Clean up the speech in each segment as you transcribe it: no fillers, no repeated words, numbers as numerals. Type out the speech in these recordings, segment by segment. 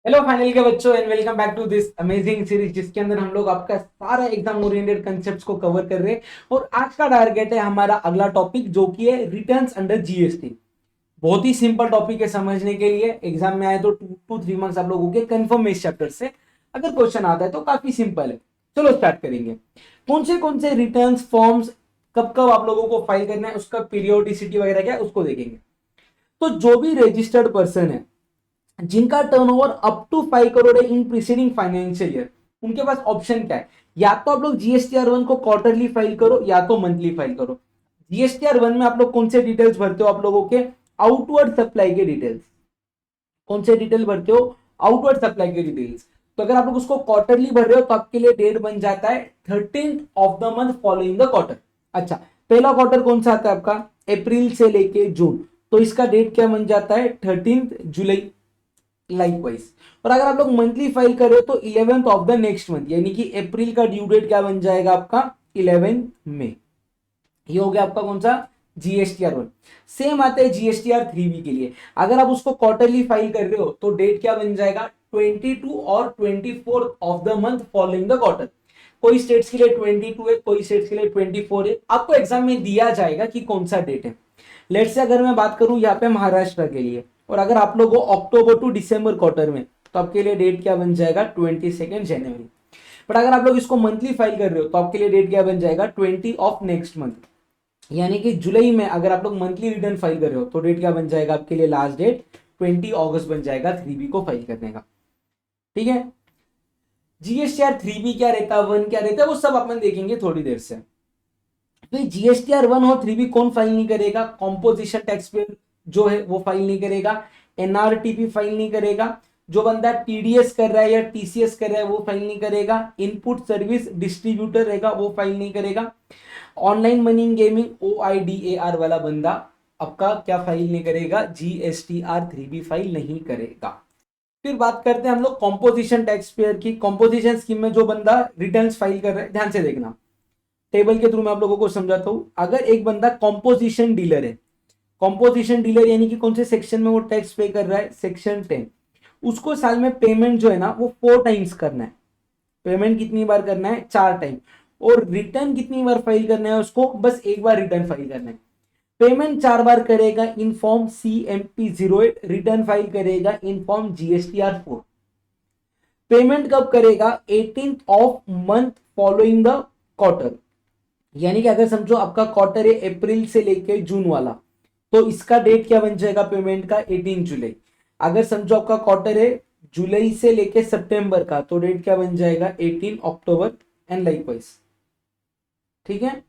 Hello final के बच्चों and welcome back to this amazing series जिसके अंदर हम लोग आपका सारा एग्जाम ओरिएंटेड कंसेप्ट्स को कवर कर रहे हैं। और आज का टारगेट है हमारा अगला टॉपिक जो कि है रिटर्न्स अंडर जीएसटी। बहुत ही सिंपल टॉपिक है समझने के लिए। एग्जाम में आए तो 2 to 3 मार्क्स आप लोगों के कंफर्म इस चैप्टर से अगर क्वेश्चन आता है तो काफी सिंपल है। चलो स्टार्ट करेंगे। कौन से रिटर्न्स फॉर्म्स कब कब आप लोगों को फाइल करना है, उसका पीरियोडिसिटी वगैरह क्या है उसको देखेंगे। तो जो भी रजिस्टर्ड पर्सन है जिनका टर्नओवर अप टू 5 करोड़ है इन प्रीसीडिंग फाइनेंशियल ईयर, उनके पास ऑप्शन क्या है। या तो आप लोग जीएसटीआर 1 को क्वार्टरली फाइल करो या तो मंथली फाइल करो। जीएसटीआर 1 में आप लोग कौन से डिटेल्स भरते हो, आप लोगों के आउटवर्ड सप्लाई के डिटेल्स। कौन से डिटेल भरते हो, आउटवर्ड सप्लाई के डिटेल्स। तो अगर आप लोग उसको क्वार्टरली भर रहे हो तो आपके लिए डेट बन जाता है 13th of the month following the quarter. अच्छा, पहला क्वार्टर कौन सा आता है आपका, अप्रैल से लेके जून, तो इसका डेट क्या बन जाता है 13 जुलाई। लाइकवाइज, और अगर आप लोग मंथली फाइल कर रहे हो तो 11th of the next month, यानी कि अप्रैल का ड्यू डेट क्या बन जाएगा आपका 11 मई। ये हो गया आपका कौन सा, जीएसटीआर 1। सेम आता है जीएसटीआर 3 के लिए। अगर आप उसको क्वार्टरली फाइल कर रहे हो तो डेट क्या बन जाएगा 22 और 24th of the month following the quarter. कोई स्टेट्स के लिए 22 है, कोई स्टेट्स के लिए 24 है। आपको एग्जाम में दिया जाएगा कि कौन सा डेट है। लेट से अगर मैं बात करूं यहाँ पे महाराष्ट्र के लिए, और अगर आप लोगों को अक्टूबर टू दिसंबर क्वार्टर में, तो आपके लिए डेट क्या बन जाएगा 22 जनवरी। बट अगर आप लोग इसको मंथली फाइल कर रहे हो तो आपके लिए डेट क्या बन जाएगा 20 ऑफ नेक्स्ट मंथ। यानी कि जुलाई में अगर आप लोग मंथली रिटर्न फाइल कर रहे हो तो डेट क्या बन जाएगा आपके लिए, लास्ट डेट 20 अगस्त बन जाएगा 3B को फाइल करने का। ठीक है। जीएसटीआर 3B क्या रहता है, 1 क्या रहता है, वो सब अपन देखेंगे थोड़ी देर से। तो जीएसटीआर 1 और 3B कौन फाइल नहीं करेगा, कॉम्पोजिशन टैक्स पे जो है वो फाइल नहीं करेगा, एनआरटीपी फाइल नहीं करेगा, जो बंदा टीडीएस कर रहा है या टीसीएस कर रहा है वो फाइल नहीं करेगा, इनपुट सर्विस डिस्ट्रीब्यूटर रहेगा वो फाइल नहीं करेगा, ऑनलाइन मनी गेमिंग OIDAR वाला बंदा आपका क्या फाइल नहीं करेगा, GSTR 3B फाइल नहीं करेगा। फिर बात करते हैं हम लोग कॉम्पोजिशन टैक्स पेयर की। कॉम्पोजिशन स्कीम में जो बंदा रिटर्न्स फाइल कर रहा है, ध्यान से देखना, टेबल के थ्रू मैं आप लोगों को समझाता हूं। अगर एक बंदा कॉम्पोजिशन डीलर है, कॉम्पोजिशन डीलर यानी कि कौन से सेक्शन में वो टैक्स पे कर रहा है, सेक्शन 10, उसको साल में पेमेंट जो है ना वो 4 टाइम्स करना है। पेमेंट कितनी बार करना है, 4 टाइम। और रिटर्न कितनी बार फाइल करना है उसको, बस एक बार रिटर्न फाइल करना है। पेमेंट 4 बार करेगा in form CMP 08, return file करेगा इन फॉर्म GSTR 4। पेमेंट कब करेगा, 18th of month following the quarter. यानी कि अगर समझो आपका क्वार्टर है अप्रैल से लेके जून वाला, तो इसका डेट क्या बन जाएगा पेमेंट का 18 जुलाई। अगर समझो आपका क्वार्टर है जुलाई से लेके सितंबर का, तो डेट क्या बन जाएगा 18 अक्टूबर, एंड लाइकवाइज। ठीक है।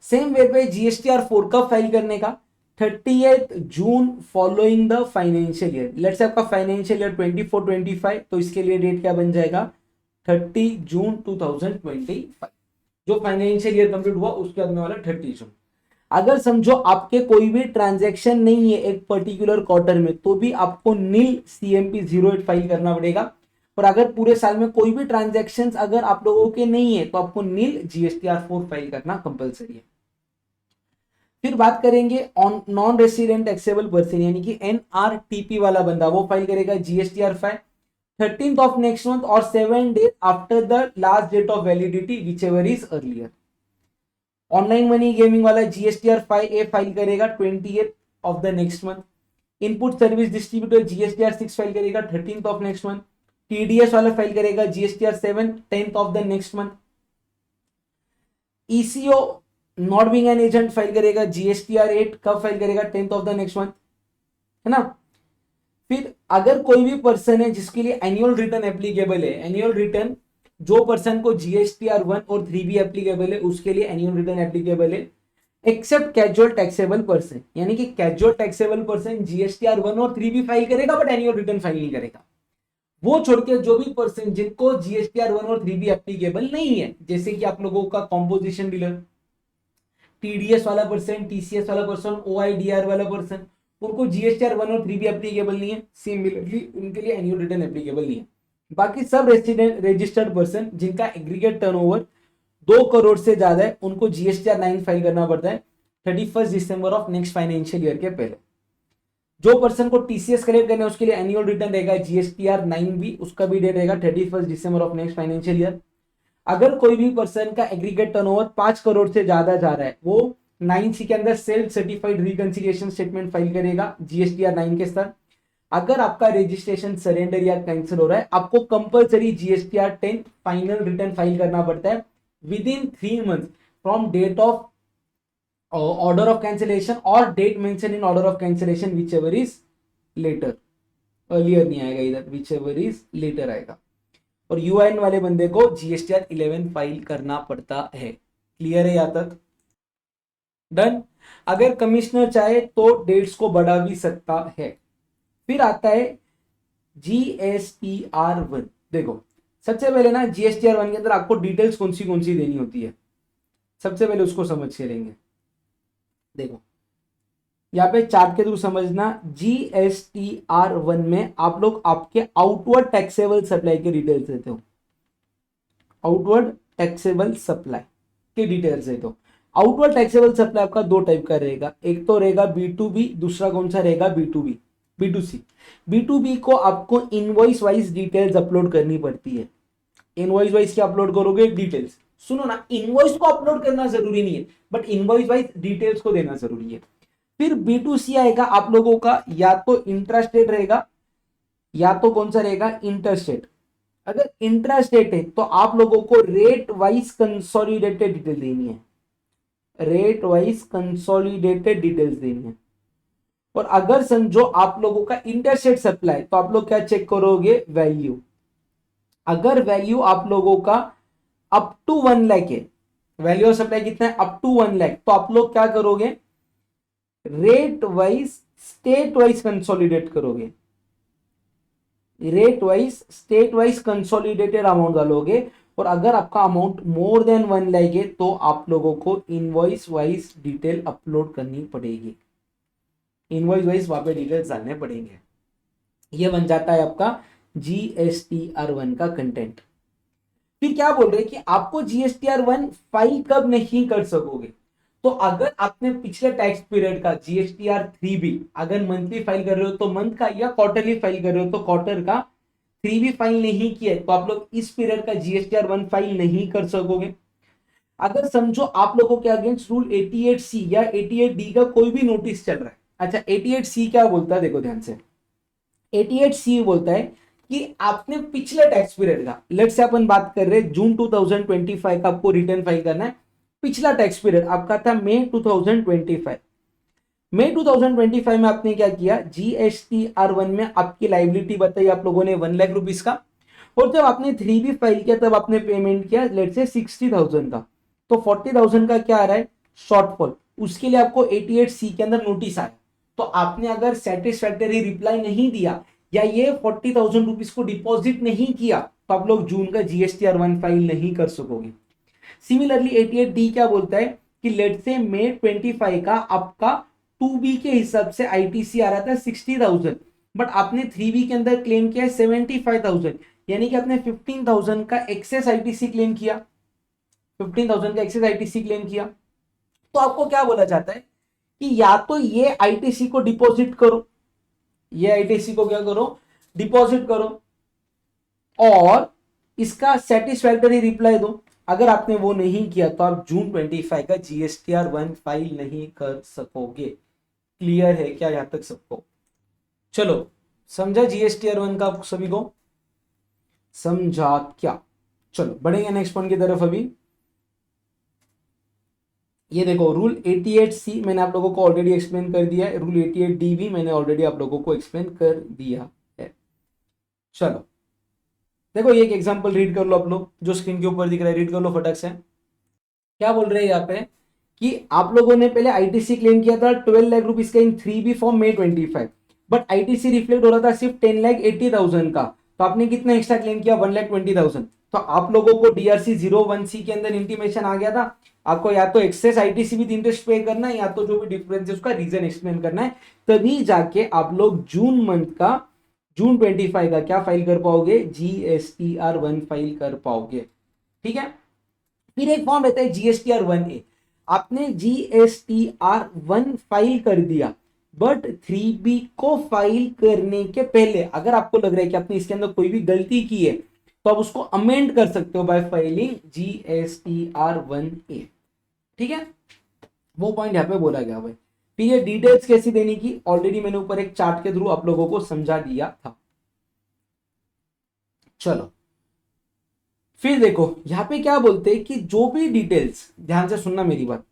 सेम वे पे GSTR 4 कब फाइल करने का, 30th June following the financial year. Let's say आपका फाइनेंशियल ईयर 24-25, तो इसके लिए डेट क्या बन जाएगा 30 जून 2025। जो फाइनेंशियल ईयर कंप्लीट हुआ उसके बाद में वाला 30 जून। अगर समझो आपके कोई भी ट्रांजैक्शन नहीं है एक पर्टिकुलर क्वार्टर में, तो भी आपको नील CMP 08 फाइल करना पड़ेगा। और अगर पूरे साल में कोई भी ट्रांजैक्शन अगर आप लोगों के नहीं है तो आपको नील GSTR 4 फाइल करना कंपलसरी है। फिर बात करेंगे on non resident taxable person यानी कि NRTP वाला बंदा, वो फाइल करेगा GSTR 5 13th of next month और 7 days after the last date of validity whichever is earlier. Online money gaming वाला GSTR 5A फाइल करेगा 20th of the next month. Input service distributor GSTR 6 file करेगा 13th of next month. TDS वाला file करेगा GSTR 7 10th of the next month. ECO not being an agent file करेगा GSTR 8 कब file करेगा 10th of the next month, है ना। फिर अगर कोई भी पर्सन है जिसके लिए एनुअल रिटर्न एप्लीकेबल है, एनुअल रिटर्न जो पर्सन को GSTR 1 और 3B एप्लीकेबल है उसके लिए एनुअल रिटर्न एप्लीकेबल है, एक्सेप्ट कैजुअल टैक्सेबल पर्सन। यानी कि कैजुअल टैक्सेबल पर्सन GSTR 1 और 3B फाइल करेगा बट एनुअल रिटर्न फाइल नहीं करेगा। वो छोड़ के जो भी पर्सन जिनको GSTR 1 और 3B एप्लीकेबल नहीं है, जैसे कि आप लोगों का कॉम्पोजिशन डीलर, TDS वाला पर्सन, TCS वाला पर्सन, OIDR वाला पर्सन, उनको GSTR 1 और 3B एप्लीकेबल नहीं है, सिमिलरली उनके लिए एनुअल रिटर्न एप्लीकेबल नहीं है। बाकी सब रेसिडेंट रजिस्टर्ड पर्सन जिनका एग्रीगेट टर्नओवर 2 करोड़ से ज्यादा है उनको GSTR 9 फाइल करना पड़ता है 31 December of next financial year के पहले। जो पर्सन को टीसीएस कलेक्ट करना है उसके लिए एनुअल रिटर्न रहेगा जीएसटीआर 9B, उसका भी डेट रहेगा 31 December of next financial year. अगर कोई भी पर्सन का एग्रीगेट टर्नओवर 5 करोड़ से ज्यादा जा रहा है वो 9C के अंदर self certified reconciliation statement file करेगा जीएसटीआर 9 के साथ। अगर आपका रजिस्ट्रेशन सरेंडर या कैंसिल हो रहा है आपको compulsory GSTR 10 final return file करना पड़ता है within 3 month from date of order of cancellation और date mention in order of cancellation whichever is later. Earlier नहीं आएगा इधर, विच एवर इज लेटर आएगा। और यूआईएन वाले बंदे को जीएसटीआर 11 फाइल करना पड़ता है। क्लियर है यहां तक? डन। अगर कमिश्नर चाहे तो डेट्स को बढ़ा भी सकता है। फिर आता है जीएसटीआर 1। देखो सबसे पहले ना जीएसटीआर 1 के अंदर आपको डिटेल्स कौन सी देनी होती है, सबसे पहले उसको समझ के लेंगे। देखो यहाँ पे चार्ट के थ्रू समझना, जीएसटीआर 1 में आप लोग आपके आउटवर्ड टैक्सेबल सप्लाई के डिटेल्स देते हो। आउटवर्ड टैक्सेबल सप्लाई के डिटेल्स देते हो। आउटवर्ड टैक्सेबल सप्लाई आपका दो टाइप का रहेगा, एक तो रहेगा B2B, दूसरा कौन सा रहेगा B2B, B2C। B2B को आपको इनवॉइस वाइज डिटेल्स अपलोड करनी पड़ती है। इनवॉइस वाइज क्या अपलोड करोगे? डिटेल्स। सुनो ना, इनवॉइस को अपलोड करना जरूरी नहीं है बट इनवॉइस वाइज डिटेल्स को देना जरूरी है। फिर B2C आएगा आप लोगों का, या तो इंट्रास्टेट रहेगा या तो कौन सा रहेगा? इंटरस्टेट। अगर इंट्रास्टेट है तो आप लोगों को रेट वाइज कंसोलिडेटेड डिटेल देनी है, रेट वाइज कंसोलिडेटेड डिटेल्स देनी है। और अगर समझो आप लोगों का इंटरस्टेट सप्लाई तो आप लोग क्या चेक करोगे? वैल्यू। अगर वैल्यू आप लोगों का अप टू 1 लाख है, वैल्यू ऑफ सप्लाई कितना है? अप टू 1 लाख, तो आप लोग क्या करोगे? Rate wise state wise consolidate करोगे, rate wise state wise consolidated amount डालोगे। और अगर आपका अमाउंट मोर देन 1 लाख है तो आप लोगों को इनवॉइस वाइज डिटेल अपलोड करनी पड़ेगी, इनवॉइस वाइज वहां पे डिटेल्स डालने पड़ेंगे। ये बन जाता है आपका जीएसटीआर 1 का कंटेंट। फिर क्या बोल रहे हैं कि आपको जीएसटीआर 1 फाइल कब नहीं कर सकोगे? तो अगर आपने पिछले टैक्स पीरियड का जीएसटीआर 3B अगर मंथली फाइल कर रहे हो तो मंथ का, या क्वार्टरली फाइल कर रहे हो तो क्वार्टर का 3B फाइल नहीं किया तो आप लोग इस पीरियड का जीएसटीआर 1 फाइल नहीं कर सकोगे। अगर समझो आप लोगों के अगेंस्ट रूल 88C या 88D का कोई भी नोटिस चल रहा है। अच्छा 88C क्या बोलता है? देखो ध्यान से, 88C बोलता है कि आपने पिछले टैक्स पीरियड का, लेट्स से अपन बात कर रहे हैं जून 2025 का आपको रिटर्न फाइल करना है। पिछला टैक्स पीरियड आपका था मई 2025। मई 2025 में आपने क्या किया? जीएसटीआर 1 में आपकी लाइबिलिटी बताई आप लोगों ने 1 लाख रुपीस का, और जब आपने 3B फाइल किया तब आपने पेमेंट किया लेट्स से 60,000 का, तो 40,000 का क्या आ रहा है? शॉर्टफॉल। उसके लिए आपको 88C के अंदर नोटिस आया, तो आपने अगर सेटिस्फैक्टरी रिप्लाई नहीं दिया या ये 40,000 रुपीज को डिपॉजिट नहीं किया तो आप लोग जून का जीएसटीआर 1 फाइल नहीं कर सकोगे। सिमिलरली 88D क्या बोलता है कि लेट से मई 25 का आपका 2B के हिसाब से आईटीसी आ रहा था 60,000, बट आपने 3B के अंदर क्लेम किया 75,000, यानी कि आपने 15,000 का एक्सेस आईटीसी क्लेम किया, 15,000 का एक्सेस आईटीसी क्लेम किया। तो आपको क्या बोला जाता है कि या तो ये आईटीसी को डिपॉजिट करो, ये आईटीसी को क्या करो? डिपॉजिट करो, और इसका सेटिस्फैक्टरी रिप्लाई दो। अगर आपने वो नहीं किया तो आप जून 25 का जीएसटीआर 1 फाइल नहीं कर सकोगे। क्लियर है क्या यहां तक सबको? चलो समझा जीएसटीआर 1 का सभी को? समझा क्या? चलो बढ़ेंगे नेक्स्ट पॉइंट की तरफ। अभी ये देखो रूल 88C मैंने आप लोगों को ऑलरेडी एक्सप्लेन कर दिया है, रूल 88D भी मैंने ऑलरेडी आप लोगों को एक्सप्लेन कर दिया है। चलो देखो ये एक एग्जांपल रीड कर लो आप लोग, जो स्क्रीन के ऊपर दिख रहा है, रीड कर लो फटक से। क्या बोल रहे हैं यहाँ पे कि आप लोगों ने पहले आईटीसी क्लेम किया था 12 लाख रुपीस का इन 3B form May 25, but ITC reflect हो रहा था सिर्फ 10,80,000 का, तो आपने कितना एक्स्ट्रा क्लेम किया? 1,20,000। तो आप लोगों को DRC 01C के अंदर इंटीमेशन आ गया था, आपको या तो एक्सेस आईटीसी विद इंटरेस्ट पे करना है या तो जो भी डिफरेंस है उसका रीजन एक्सप्लेन करना है, तभी जाके आप लोग जून मंथ का, जून 25 का क्या फाइल कर पाओगे? जीएसटीआर 1 फाइल कर पाओगे। ठीक है। फिर एक फॉर्म रहता है जीएसटीआर 1A। आपने जीएसटीआर 1 फाइल कर दिया, बट 3B को फाइल करने के पहले अगर आपको लग रहा है कि आपने इसके अंदर कोई भी गलती की है तो आप उसको अमेंड कर सकते हो बाय फाइलिंग GSTR1A। ठीक है, वो पॉइंट यहाँ पे बोला गया भाई। फिर ये डिटेल्स कैसी देने की ऑलरेडी मैंने ऊपर एक चार्ट के थ्रू आप लोगों को समझा दिया था। चलो फिर देखो यहाँ पे क्या बोलते हैं कि जो भी डिटेल्स, ध्यान से सुनना मेरी बात,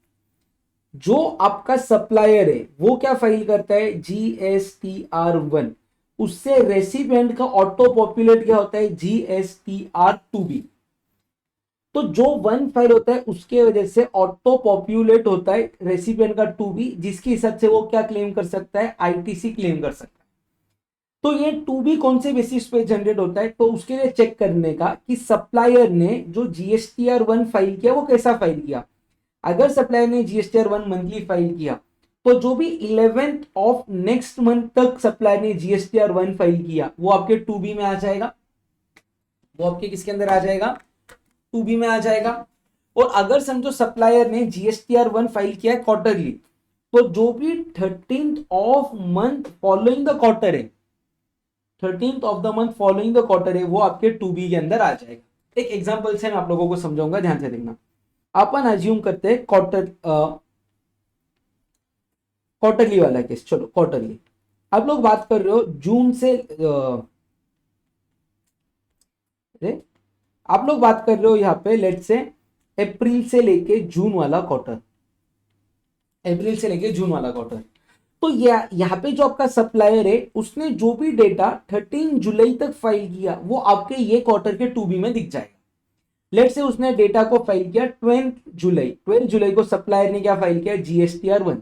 जो आपका सप्लायर है वो क्या फाइल करता है GSTR1, उससे रेसिपिएंट का ऑटो पॉपुलेट क्या होता है GSTR2B। तो जो वन फाइल होता है उसके वजह से ऑटो पॉपुलेट होता है रेसिपिएंट का 2B, जिसके हिसाब से वो क्या क्लेम कर सकता है ITC क्लेम कर सकता है। तो ये 2B कौन से बेसिस पे जनरेट होता है, तो उसके लिए चेक करने का कि सप्लायर ने जो GSTR1 फाइल किया वो कैसा फाइल किया। अगर सप्लायर ने GSTR1 मंथली फाइल किया तो जो भी 11th ऑफ नेक्स्ट मंथ तक सप्लायर ने GSTR1 फाइल किया वो आपके 2B में आ जाएगा, वो आपके किसके अंदर आ जाएगा 2B में आ जाएगा। और अगर समझो सप्लायर ने GSTR1 फाइल किया है क्वार्टरली, तो जो भी 13th of month following the quarter है, 13th of the month following the quarter है, वो आपके 2B के अंदर आ जाएगा। एक एग्जांपल से मैं आप लोगों को समझाऊंगा, ध्यान से देखना। अपन अज्यूम करते हैं क्वार्टरली वाला केस। चलो क्वार्टरली आप लोग बात कर रहे हो जून से आप लोग बात कर रहे हो यहाँ पे लेट से अप्रैल से लेके जून वाला क्वार्टर, अप्रैल से लेके जून वाला क्वार्टर। तो यहाँ पे जो आपका सप्लायर है उसने जो भी डेटा 13 जुलाई तक फाइल किया वो आपके ये क्वार्टर के 2B में दिख जाएगा। लेट से उसने डेटा को फाइल किया 12 जुलाई को सप्लायर ने क्या फाइल किया GSTR1,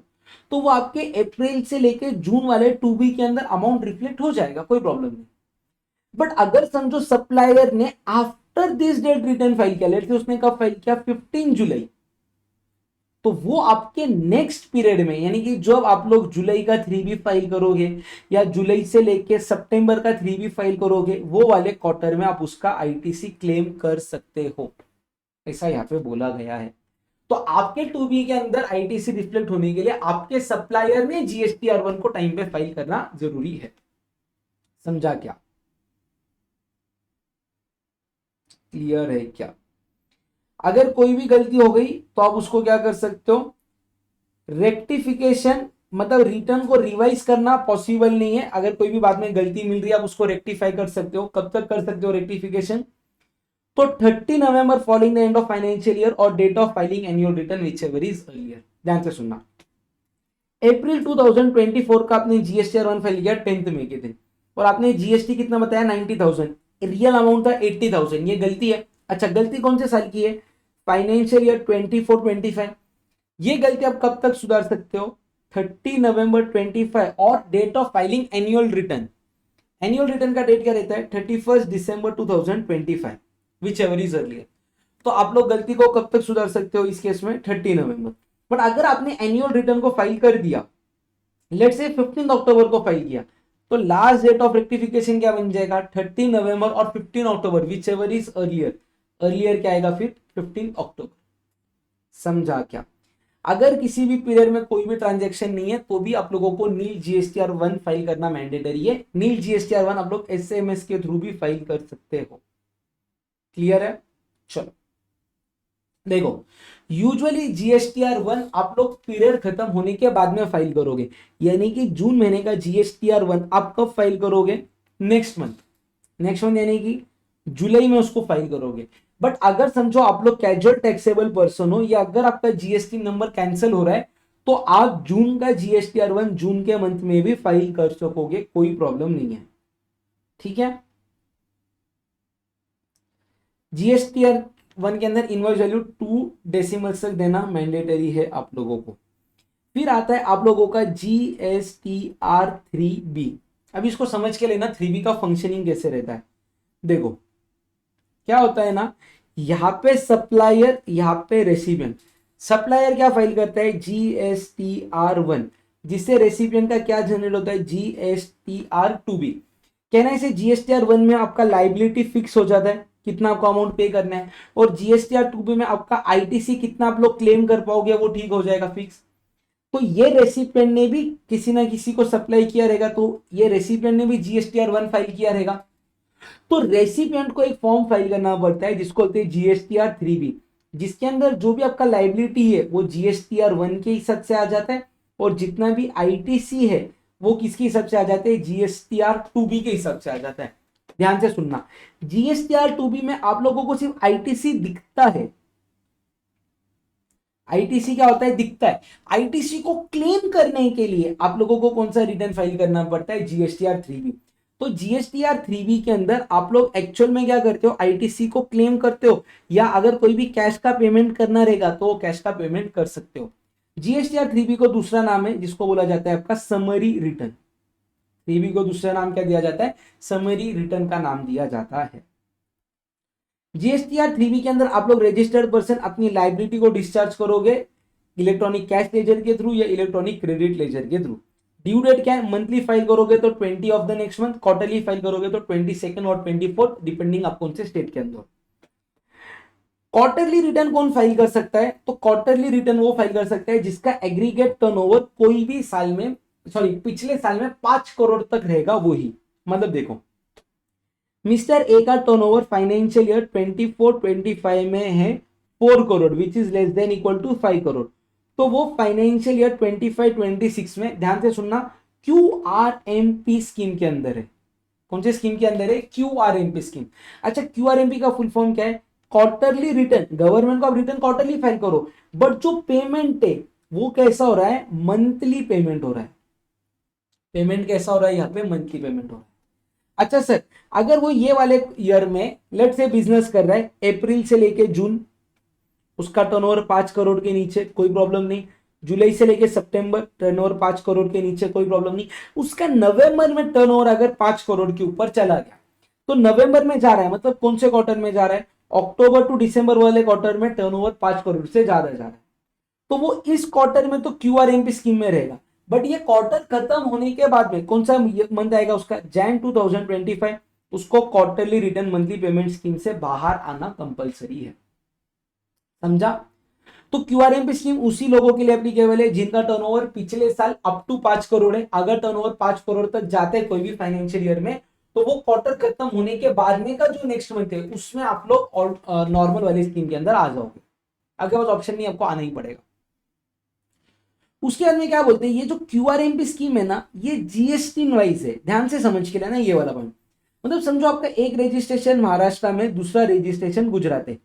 तो वो आपके अप्रैल से लेके जून वाले 2B के अंदर अमाउंट रिफ्लेक्ट हो जाएगा, कोई प्रॉब्लम नहीं। बट अगर समझो सप्लायर ने after this date return file किया, लेट से उसने कब फाइल किया 15 जुलाई, तो वो आपके नेक्स्ट पीरियड में, यानी कि जब आप लोग जुलाई का 3B फाइल करोगे या जुलाई से लेके सितंबर का 3B फाइल करोगे, वो वाले क्वार्टर में आप उसका ITC क्लेम कर सकते हो, ऐसा यहाँ पे बोला गया है। तो आपके 2B के अंदर ITC रिफ्लेक्ट होने के लिए आपके सप्लायर ने GSTR1 को टाइम पे फाइल करना जरूरी है। समझा क्या? क्लियर है क्या? अगर कोई भी गलती हो गई तो आप उसको क्या कर सकते हो, रेक्टिफिकेशन, मतलब रिटर्न को रिवाइज करना पॉसिबल नहीं है। अगर कोई भी बात में गलती मिल रही है आप उसको रेक्टिफाई कर सकते हो। कब तक कर सकते हो रेक्टिफिकेशन, तो 30 November following the end of financial year और date of filing annual return whichever is earlier. ध्यान से सुनना, अप्रैल 2024 का आपने GSTR1 फाइल किया 10th मई के दिन और आपने GST कितना बताया 90,000, रियल अमाउंट था 80,000, ये गलती है। अच्छा गलती कौन से साल की है, फाइनेंशियल ईयर 24-25। ये गलती आप कब तक सुधार सकते हो, 30 नवंबर 25 और date of filing annual return. Annual return का डेट क्या रहता है 31 दिसंबर 2025 विच एवर इज अर्लियर। तो आप लोग गलती को कब तक सुधार सकते हो इस केस में 30 नवंबर। बट अगर आपने एनुअल रिटर्न को फाइल कर दिया, लेट से 15 अक्टूबर को फाइल किया, तो लास्ट डेट ऑफ रेक्टिफिकेशन क्या बन जाएगा 30 नवंबर और 15 October whichever is earlier. Earlier क्या आएगा फिर 15 अक्टूबर। समझा क्या? अगर किसी भी पीरियड में कोई भी ट्रांजैक्शन नहीं है तो भी आप लोगों को नील GSTR1 फाइल करना मैंडेटरी है। नील GSTR1 आप लोग SMS के थ्रू भी फाइल कर सकते हो। क्लियर है? चलो देखो, यूजुअली GSTR1 आप लोग पीरियड खत्म होने के बाद में फाइल करोगे, यानी कि जून महीने का GSTR1 आप कब फाइल करोगे, नेक्स्ट मंथ यानी कि जुलाई में उसको फाइल करोगे। बट अगर समझो आप लोग कैजुअल टैक्सेबल पर्सन हो या अगर आपका GST नंबर कैंसिल हो रहा है तो आप जून का GSTR1 जून के मंथ में भी फाइल कर सकोगे, कोई प्रॉब्लम नहीं है। ठीक है, GSTR1 के अंदर इनवॉइस वैल्यू 2 डेसिमल्स तक देना मैंडेटरी है आप लोगों को। फिर आता है आप लोगों का GSTR3B। अब इसको समझ के लेना 3B का फंक्शनिंग कैसे रहता है। देखो क्या होता है ना, यहाँ पे सप्लायर, यहाँ पे रेसिपिएंट। सप्लायर क्या फाइल करता है GSTR1, जिससे रेसिपिएंट का क्या जनरेट होता है GSTR2B। कहना इसे GSTR1 में आपका लाइबिलिटी फिक्स हो जाता है, कितना आपको अमाउंट पे करना है, और GSTR2B में आपका ITC कितना आप लोग क्लेम कर पाओगे वो ठीक हो जाएगा फिक्स। तो ये रेसिपिएंट ने भी किसी ना किसी को सप्लाई किया रहेगा, तो ये रेसिपिएंट ने भी GSTR 1 फाइल किया रहेगा। तो रेसिपिएंट को एक फॉर्म फाइल करना पड़ता है जिसको बोलते हैं GSTR 3B, जिसके अंदर जो भी आपका लाइबिलिटी है वो GSTR 1 के हिसाब से आ जाता है, और जितना भी ITC है वो किसके हिसाब से आ जाते हैं, GSTR 2B के हिसाब से आ जाता है। ध्यान से सुनना, GSTR 2B में आप लोगों को सिर्फ ITC दिखता है। आईटीसी क्या होता है, दिखता है। आईटीसी को क्लेम करने के लिए आप लोगों को कौन सा रिटर्न फाइल करना पड़ता है, GSTR 3B। तो GSTR 3B के अंदर आप लोग एक्चुअल में क्या करते हो, आईटीसी को क्लेम करते हो, या अगर कोई भी कैश का पेमेंट करना रहेगा तो कैश का पेमेंट कर सकते हो। GSTR 3B को दूसरा नाम है जिसको बोला जाता है आपका समरी रिटर्न। 3B को दूसरा नाम क्या दिया जाता है, समरी रिटर्न का नाम दिया जाता है। GSTR 3B के अंदर आप लोग रजिस्टर्ड पर्सन अपनी लाइबिलिटी को डिस्चार्ज करोगे इलेक्ट्रॉनिक कैश लेजर के थ्रू या इलेक्ट्रॉनिक क्रेडिट लेजर के थ्रू। ड्यू डेट क्या है, मंथली फाइल करोगे तो 20 of the next month, quarterly file करोगे तो 22 और 24 डिपेंडिंग आप कौन से स्टेट के अंदर। क्वार्टरली रिटर्न कौन फाइल कर सकता है, तो क्वार्टरली रिटर्न वो फाइल कर सकता है जिसका एग्रीगेट टर्नओवर कोई भी साल में, सॉरी पिछले साल में 5 करोड़ तक रहेगा वो ही। मतलब देखो मिस्टर ए का टर्नओवर फाइनेंशियल ईयर 24-25 में है 4 crore which is less than equal to 5 crore, तो वो फाइनेंशियल ईयर 25-26 में, ध्यान से सुनना, QRMP स्कीम के अंदर है। कौन से स्कीम के अंदर है, QRMP स्कीम। अच्छा QRMP का फुल फॉर्म क्या है, क्वार्टरली रिटर्न। गवर्नमेंट को आप रिटर्न क्वार्टरली फाइल करो, बट जो पेमेंट है वो कैसा हो रहा है, मंथली पेमेंट हो रहा है। पेमेंट कैसा हो रहा है यहाँ पे, मंथली पेमेंट हो रहा है। अच्छा सर, अगर वो ये वाले ईयर में लेट से बिजनेस कर रहा है अप्रैल से लेके जून, उसका टर्नओवर 5 करोड़ के नीचे, कोई प्रॉब्लम नहीं। जुलाई से लेके सितंबर टर्नओवर 5 करोड़ के नीचे, कोई प्रॉब्लम नहीं। उसका नवंबर में टर्नओवर अगर 5 करोड़ के ऊपर चला गया, तो नवंबर में जा रहा है, मतलब कौन से क्वार्टर में जा रहा है, अक्टूबर टू दिसंबर वाले क्वार्टर में टर्नओवर 5 करोड़ से ज्यादा जा रहा है, तो वो इस क्वार्टर में तो QRMP स्कीम में रहेगा। बट ये क्वार्टर खत्म होने के बाद में कौन सा मंथ आएगा उसका, जैन 2025, उसको quarterly return monthly payment scheme से बाहर आना कंपलसरी है। समझा। तो QRMP स्कीम उसी लोगों के लिए एप्लीकेबल है जिनका टर्नओवर पिछले साल अप टू 5 करोड़ है। अगर टर्नओवर 5 करोड़ तक जाते हैं कोई भी फाइनेंशियल ईयर में, तो वो क्वार्टर खत्म होने के बाद में का जो नेक्स्ट मंथ है उसमें आप लोग नॉर्मल वाली स्कीम के अंदर आ जाओगे। आपके पास ऑप्शन नहीं, आपको आना ही पड़ेगा। उसके बाद में क्या बोलते हैं, ये जो QRMP स्कीम है ना, ये GST वाइज है, ध्यान से समझ के लेना ये वाला पॉइंट। मतलब समझो आपका एक रजिस्ट्रेशन महाराष्ट्र में, दूसरा रजिस्ट्रेशन गुजरात है।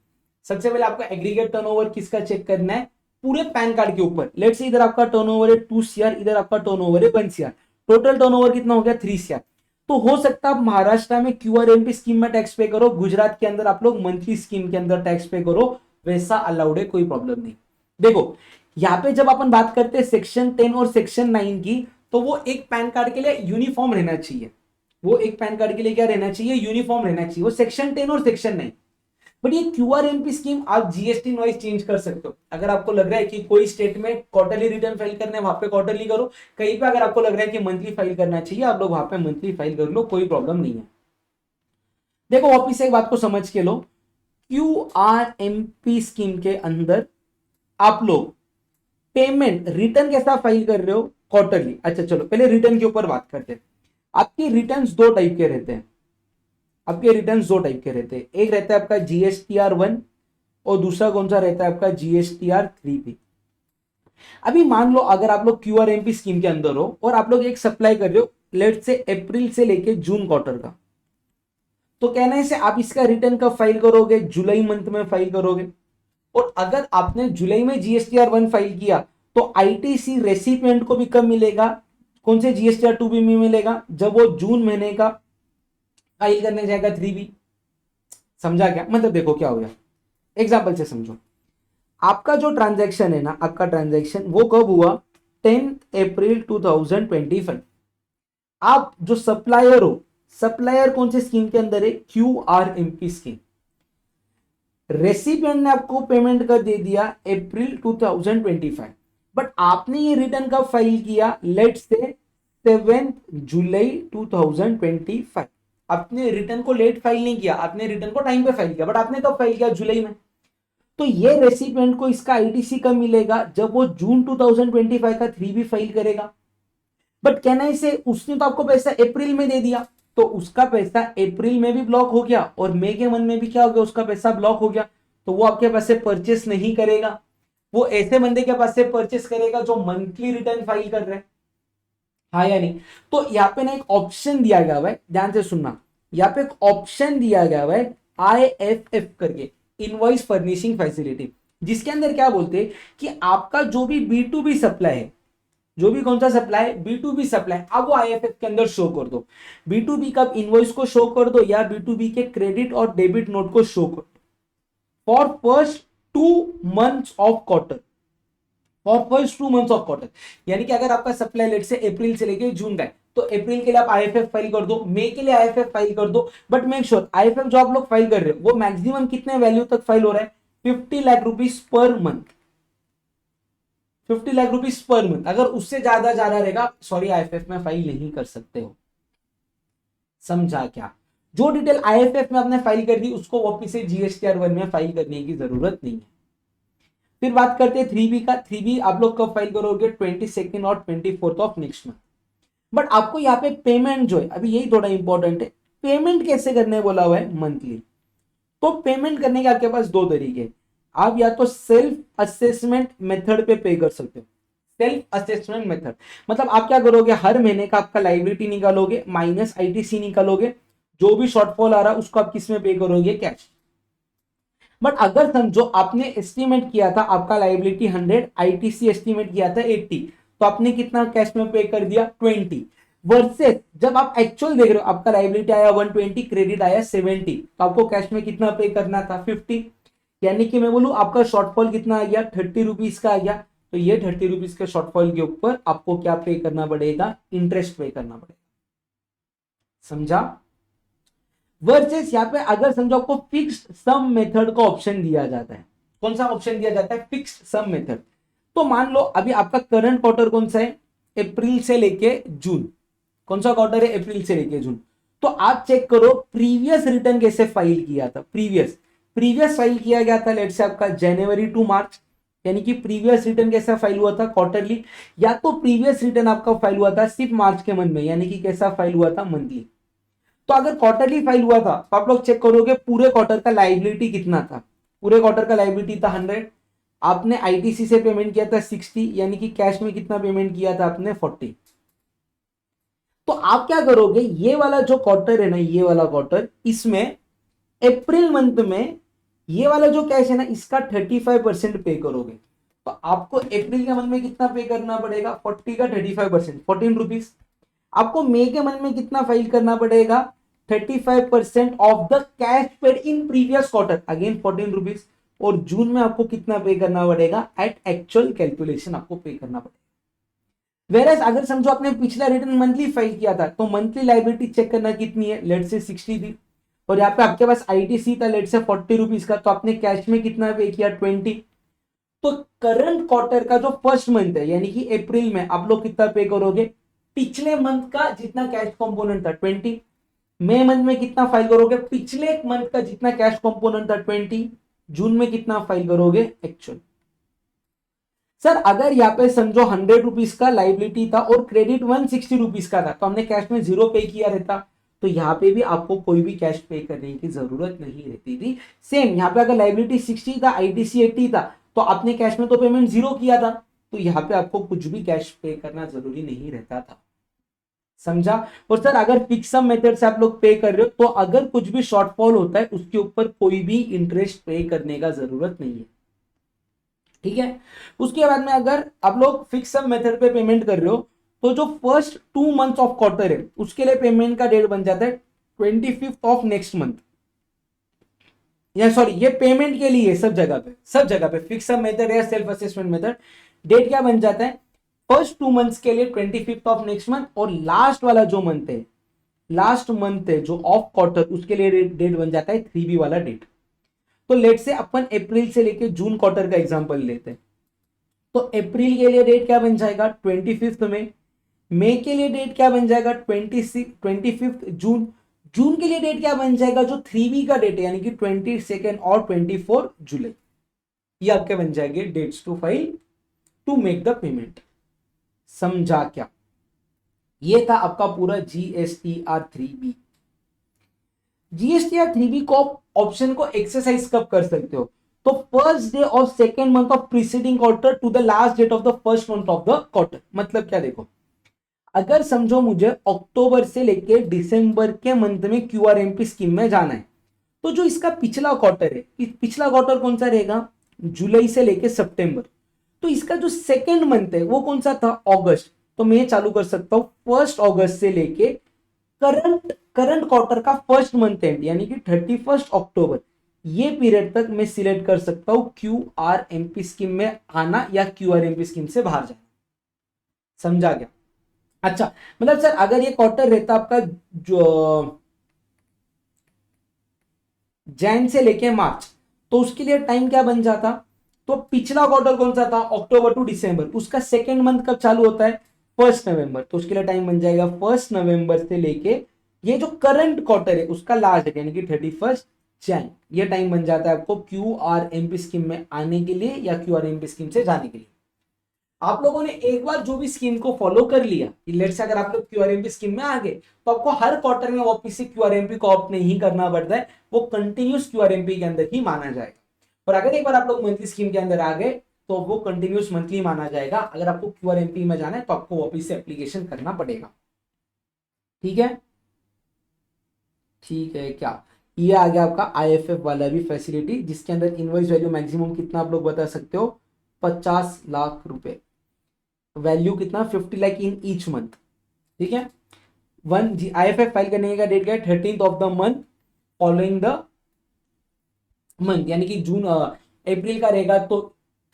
सबसे पहले आपका एग्रीगेट टर्नओवर किसका चेक करना है, पूरे पैन कार्ड के ऊपर। लेट्स से इधर आपका टर्नओवर है 2 CR, इधर आपका टर्नओवर है 1 CR, टोटल टर्नओवर कितना हो गया 3 CR। तो हो सकता है आप महाराष्ट्र में QRMP स्कीम में टैक्स पे करो, गुजरात के अंदर आप लोग मंथली स्कीम के अंदर टैक्स पे करो, वैसा अलाउड है, कोई प्रॉब्लम नहीं। देखो यहाँ पे जब अपन बात करते हैं सेक्शन 10 और सेक्शन 9 की, तो वो एक पैन कार्ड के लिए यूनिफॉर्म रहना चाहिए। वो एक पैन कार्ड के लिए क्या रहना चाहिए, यूनिफॉर्म रहना चाहिए, वो सेक्शन 10 और सेक्शन 9। बट ये QRMP स्कीम आप GST वाइज चेंज कर सकते हो। अगर आपको लग रहा है कि कोई स्टेट में क्वार्टरली रिटर्न फाइल करना है, वहां पे क्वार्टरली करो। कहीं पे अगर आपको लग रहा है कि मंथली फाइल करना चाहिए, आप लोग वहां पे मंथली फाइल कर लो, कोई प्रॉब्लम नहीं है। देखो वापिस एक बात को समझ के लो, QRMP स्कीम के अंदर आप लोग पेमेंट रिटर्न कैसा फाइल कर रहे हो, क्वार्टरली। अच्छा चलो पहले रिटर्न के ऊपर बात करते हैं। आपके रिटर्न्स दो टाइप के रहते हैं। आपके रिटर्न्स दो टाइप के रहते हैं, एक रहता है आपका GSTR 1 और दूसरा कौन सा रहता है आपका GSTR 3B। अभी मान लो अगर आप लोग QRMP स्कीम के अंदर हो और आप लोग एक सप्लाई कर रहे हो लेट से अप्रैल से लेके जून क्वार्टर का, तो कहने से आप इसका रिटर्न कब फाइल करोगे, जुलाई मंथ में फाइल करोगे। और अगर आपने जुलाई में GSTR 1 फाइल किया तो ITC रेसिपिएंट को भी कब मिलेगा, कौन से GSTR 2B में मिलेगा, जब वो जून महीने का फाइल करने जाएगा 3B। समझा क्या, मतलब देखो क्या हो गया, एग्जाम्पल से समझो। आपका जो ट्रांजैक्शन है ना, आपका ट्रांजैक्शन वो कब हुआ, 10 अप्रैल 2025। आप जो सप्लायर हो, सप्लायर कौन से स्कीम के अंदर है, QRMP स्कीम। रेसिपिएंट ने आपको पेमेंट कर दे दिया अप्रैल 2025, बट आपने ये रिटर्न कब फाइल किया, लेट से 7 जुलाई 2025। आपने रिटर्न को लेट फाइल नहीं किया, आपने रिटर्न को टाइम पे फाइल किया, बट आपने कब फाइल किया, जुलाई में। तो ये रेसिपिएंट को इसका आईटीसी कब मिलेगा? जब वो जून 2025 का 3B फाइल करेगा। बट कहना इसे, उसने तो आपको पैसा अप्रैल में दे दिया, तो उसका पैसा अप्रैल में भी ब्लॉक हो गया और मई के मंथ में भी क्या हो गया, उसका पैसा ब्लॉक हो गया। तो वो आपके पास से परचेस नहीं करेगा, वो ऐसे बंदे के पास से परचेस करेगा जो मंथली रिटर्न फाइल कर रहे हैं। हाँ या नहीं? तो यहाँ पे ना एक ऑप्शन दिया गया हुआ है, ध्यान से सुनना, यहाँ पे एक ऑप्शन दिया गया हुआ है IFF करके, इनवॉइस फर्निशिंग फैसिलिटी, जिसके अंदर क्या बोलते हैं कि आपका जो भी B2B सप्लाई है, जो भी कौन सा सप्लाई, B2B सप्लाई, आप वो IFF के अंदर शो कर दो। B2B का इनवॉइस को शो कर दो या B2B के क्रेडिट और डेबिट नोट को शो कर दो for first 2 months of quarter, for first 2 months of quarter. यानी कि अगर आपका सप्लाई लेट से अप्रैल से लेके जून का है, तो अप्रैल के लिए आप IFF फाइल कर दो, मई के लिए IFF फाइल कर दो, बट मेक श्योर IFF जो आप लोग फाइल कर रहे हो वो मैक्सिमम कितने वैल्यू तक फाइल हो रहा है? 50 lakh rupees per month, 50 lakh rupees per month. अगर उससे ज्यादा जा रहा रहेगा, सॉरी, IFF में फाइल नहीं कर सकते हो। समझा क्या? जो डिटेल IFF में आपने फाइल कर दी उसको वापिस से GSTR1 में फाइल करने की जरूरत नहीं है। फिर बात करते हैं 3B का। 3B आप लोग कब फाइल करोगे? 22 और 24 ऑफ नेक्स्ट मंथ। बट आपको यहाँ पे पेमेंट जो है, अभी यही थोड़ा इंपॉर्टेंट है, पेमेंट कैसे करने बोला हुआ है? मंथली। तो पेमेंट करने के आपके पास दो तरीके, आप या तो सेल्फ असेसमेंट मेथड पे पे कर सकते हो। सेल्फ असेसमेंट मेथड मतलब आप क्या करोगे, हर महीने का आपका लाइबिलिटी निकालोगे, माइनस ITC निकालोगे, जो भी शॉर्टफॉल आ रहा है उसको आप किस में पे करोगे? कैश। बट अगर समझो आपने एस्टिमेट किया था आपका लाइबिलिटी 100, ITC एस्टिमेट किया था 80, तो आपने कितना कैश में पे कर दिया? 20। वर्सेस जब आप एक्चुअल देख रहे हो आपका लाइबिलिटी आया 120, क्रेडिट आया 70, तो आपको कैश में कितना पे करना था? 50। यानी कि मैं बोलूं आपका शॉर्टफॉल कितना आ गया? 30 रुपीज का आ गया। तो ये 30 रुपीज के शॉर्टफॉल के ऊपर आपको क्या पे करना पड़ेगा? इंटरेस्ट पे करना पड़ेगा। समझा? वर्सेस यहाँ पे अगर समझो आपको फिक्स्ड सम मेथड का ऑप्शन दिया जाता है, कौन सा ऑप्शन दिया जाता है? Fixed sum method. तो मान लो अभी आपका करंट क्वार्टर कौन सा है? अप्रैल से लेके जून। कौन सा क्वार्टर है? अप्रैल से लेके जून। तो आप चेक करो प्रीवियस रिटर्न कैसे फाइल किया था। प्रीवियस प्रीवियस फाइल किया गया था लेट से आपका जनवरी टू मार्च, यानी कि प्रीवियस रिटर्न कैसा फाइल हुआ था? क्वार्टरली। या तो प्रीवियस रिटर्न आपका फाइल हुआ था सिर्फ मार्च के मंथ में, यानी कि कैसा फाइल हुआ था? मंथली। तो अगर क्वार्टरली फाइल हुआ था तो आप लोग चेक करोगे पूरे क्वार्टर का लाइबिलिटी कितना था। पूरे क्वार्टर का लाइबिलिटी था 100, आपने ITC से पेमेंट किया था 60, यानी कि कैश में कितना पेमेंट किया था आपने? 40। तो आप क्या करोगे, ये वाला जो क्वार्टर है ना, ये वाला क्वार्टर, इसमें अप्रैल मंथ में ये वाला जो कैश है ना, इसका 35% पे करोगे। तो आपको अप्रैल के मंथ में कितना पे करना पड़ेगा? 40 का 35%, 14 रुपीज। आपको मई के मंथ में कितना फाइल करना पड़ेगा? 35% of the cash paid in previous quarter, again 14 rupees. और जून में आपको कितना पे करना पड़ेगा? एट एक्चुअल कैलकुलेशन आपको पे करना पड़ेगा। वेरएस अगर समझो आपने पिछला रिटर्न मंथली फाइल किया था, तो मंथली लाइबिलिटी चेक करना कितनी है? लेट से 60 थी, और यहाँ पे आपके पास ITC था लेट से 40 रुपीज का, तो आपने कैश में कितना पे किया? 20। तो करंट क्वार्टर का जो फर्स्ट मंथ है, यानी कि अप्रैल में, आप लोग कितना पे करोगे? पिछले मंथ का जितना कैश कंपोनेंट था 20। मई मंथ में कितना फाइल करोगे? पिछले मंथ का जितना कैश कंपोनेंट था 20। जून में कितना फाइल करोगे? एक्चुअल। सर अगर यहाँ पे समझो 100 रुपीज का लाइबिलिटी था और क्रेडिट 160 रुपीज का था, तो हमने कैश में 0 पे किया रहता, तो यहाँ पे भी आपको कोई भी कैश पे करने की जरूरत नहीं रहती थी। सेम यहाँ पे अगर लाइबिलिटी 60 था, ITC 80 था, तो आपने कैश में तो पेमेंट 0 किया था, तो यहाँ पे आपको कुछ भी कैश पे करना जरूरी नहीं रहता था। समझा? और सर अगर फिक्स सम मेथड से आप लोग पे कर रहे हो, तो अगर कुछ भी शॉर्टफॉल होता है उसके ऊपर कोई भी इंटरेस्ट पे करने का जरूरत नहीं है। ठीक है? उसके बाद में अगर आप लोग फिक्स सम मेथड पे पेमेंट कर रहे हो, तो जो फर्स्ट 2 मंथ्स ऑफ क्वार्टर है उसके लिए पेमेंट का डेट बन जाता है 25 ऑफ नेक्स्ट मंथ। या सॉरी, ये पेमेंट के लिए सब जगह पे, सब जगह पे फिक्स सम मेथड या सेल्फ असेसमेंट मेथड, डेट क्या बन जाता है? फर्स्ट 2 मंथ्स के लिए 25 ऑफ नेक्स्ट मंथ, और लास्ट वाला जो मंथ है, लास्ट मंथ है जो ऑफ क्वार्टर, उसके लिए डेट बन जाता है 3B वाला डेट। तो लेट से अपन अप्रैल से लेके जून क्वार्टर का एग्जांपल लेते हैं। तो अप्रैल के लिए डेट क्या बन जाएगा? 25 में। मई के लिए डेट क्या बन जाएगा? 25 जून। जून के लिए डेट क्या बन जाएगा? जो 3B का डेट है, यानी कि 22 और 24 जुलाई। ये आपके बन जाएंगे dates to file to make the payment. समझा क्या? ये था आपका पूरा GSTR 3B। GSTR 3B को ऑप्शन को एक्सरसाइज कब कर सकते हो? तो first day of second month of preceding quarter to the last date of the first month of the quarter. मतलब क्या, देखो अगर समझो मुझे अक्टूबर से लेके दिसंबर के मंथ में QRMP स्कीम में जाना है, तो जो इसका पिछला क्वार्टर है, पिछला क्वार्टर कौन सा रहेगा? जुलाई से लेके सितंबर। तो इसका जो सेकेंड मंथ है वो कौन सा था? अगस्त। तो मैं चालू कर सकता हूं 1 अगस्त से लेके करंट करंट क्वार्टर का फर्स्ट मंथ एंड यानी कि 31 अक्टूबर, ये पीरियड तक मैं सिलेक्ट कर सकता हूं QRMP स्कीम में आना या QRMP स्कीम से बाहर जाना। समझा गया? अच्छा, मतलब सर अगर ये क्वार्टर रहता आपका जो जैन से लेके मार्च, तो उसके लिए टाइम क्या बन जाता? तो पिछला क्वार्टर कौन सा था? अक्टूबर टू दिसंबर। उसका सेकेंड मंथ कब चालू होता है? 1 नवंबर। तो उसके लिए टाइम बन जाएगा 1 नवंबर से लेके ये जो करंट क्वार्टर है उसका लास्ट डेट यानी कि 31 जैन। ये टाइम बन जाता है आपको QRMP स्कीम में आने के लिए या QRMP स्कीम से जाने के लिए। आप लोगों ने एक बार जो भी स्कीम को फॉलो कर लिया, लेट्स से अगर आप लोग QRMP स्कीम में आ गए, तो आपको हर क्वार्टर में वापस से QRMP को ऑप्ट नहीं करना पड़ता है, वो कंटिन्यूस QRMP के अंदर ही माना जाएगा। और अगर एक बार आप लोग मंथली स्कीम के अंदर आ गए तो वो कंटिन्यूस मंथली माना जाएगा। अगर आपको QRMP में जाना है तो आपको वापस से एप्लीकेशन करना पड़ेगा। ठीक है? ठीक है क्या? ये आ गया आपका IFF वाला भी फैसिलिटी, जिसके अंदर इनवॉइस वैल्यू मैक्सिमम कितना आप लोग बता सकते हो? 50 लाख रुपए। वैल्यू कितना? 50 लाख इन ईच मंथ। ठीक है? IFF फाइल करने का डेट क्या है? 13th of the month following the month, यानी कि जून अप्रैल का रहेगा तो